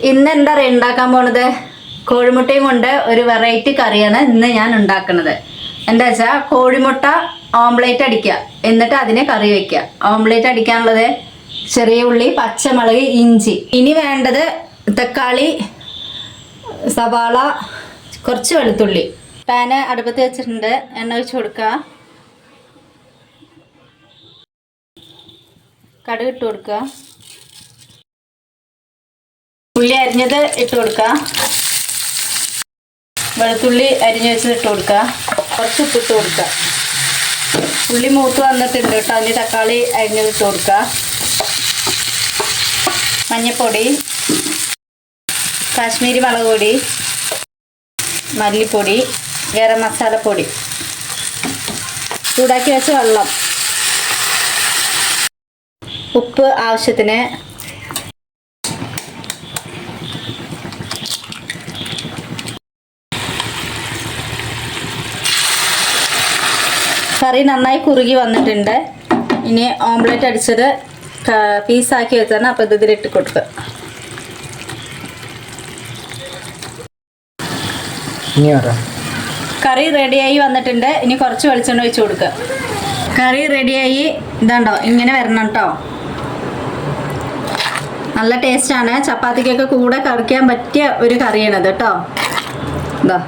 ഇന്ന് എന്താ ഉണ്ടാക്കാൻ പോണത്? കോഴിമുട്ടയും കൊണ്ട് ഒരു വെറൈറ്റി കറിയാണ് ഇന്ന് ഞാൻ ഉണ്ടാക്കുന്നത്. എന്താ വെച്ചാൽ കോഴിമുട്ട ഓംലേറ്റ് അടിക്കുക, എന്നിട്ട് അതിനെ കറി വെക്കുക. ഓംലേറ്റ് അടിക്കാനുള്ളത് ചെറിയ ഉള്ളി, പച്ചമുളക്, ഇഞ്ചി. ഇനി വേണ്ടത് തക്കാളി, സവാള, കുറച്ച് വെളുത്തുള്ളി. പാന് അടുപ്പത്ത് വെച്ചിട്ടുണ്ട്. എണ്ണ ഒഴിച്ച് കൊടുക്കുക. കടുക് ഇട്ട് കൊടുക്കുക. ഉള്ളി അരിഞ്ഞത് ഇട്ട് കൊടുക്കുക. വെളുത്തുള്ളി അരിഞ്ഞ് വെച്ചത് ഇട്ട് കൊടുക്കുക. കുറച്ച് ഉപ്പിട്ട് കൊടുക്കുക. ഉള്ളി മൂത്ത് വന്നിട്ടുണ്ട് കേട്ടോ. അതിന് തക്കാളി അരിഞ്ഞത് ഇട്ട് കൊടുക്കുക. മഞ്ഞൾപ്പൊടി, കാശ്മീരി മുളക് പൊടി, മല്ലിപ്പൊടി, ഗരം മസാലപ്പൊടി, ചൂടാക്കി വെച്ച വെള്ളം, ഉപ്പ് ആവശ്യത്തിന്. കറി നന്നായി കുറുകി വന്നിട്ടുണ്ട്. ഇനി ഓംലെറ്റ് അടിച്ചത് പീസാക്കി വെച്ചാണ്. അപ്പോൾ ഇതിലിട്ട് കൊടുക്കുക. കറി റെഡിയായി വന്നിട്ടുണ്ട്. ഇനി കുറച്ച് വെളിച്ചെണ്ണ ഒഴിച്ച് കൊടുക്കുക. കറി റെഡിയായി. ഇതാണ്ടോ, ഇങ്ങനെ വരണം കേട്ടോ. നല്ല ടേസ്റ്റാണ്. ചപ്പാത്തിക്കൊക്കെ കൂടെ കറിക്കാൻ പറ്റിയ ഒരു കറിയാണത് കേട്ടോ. ഇതാ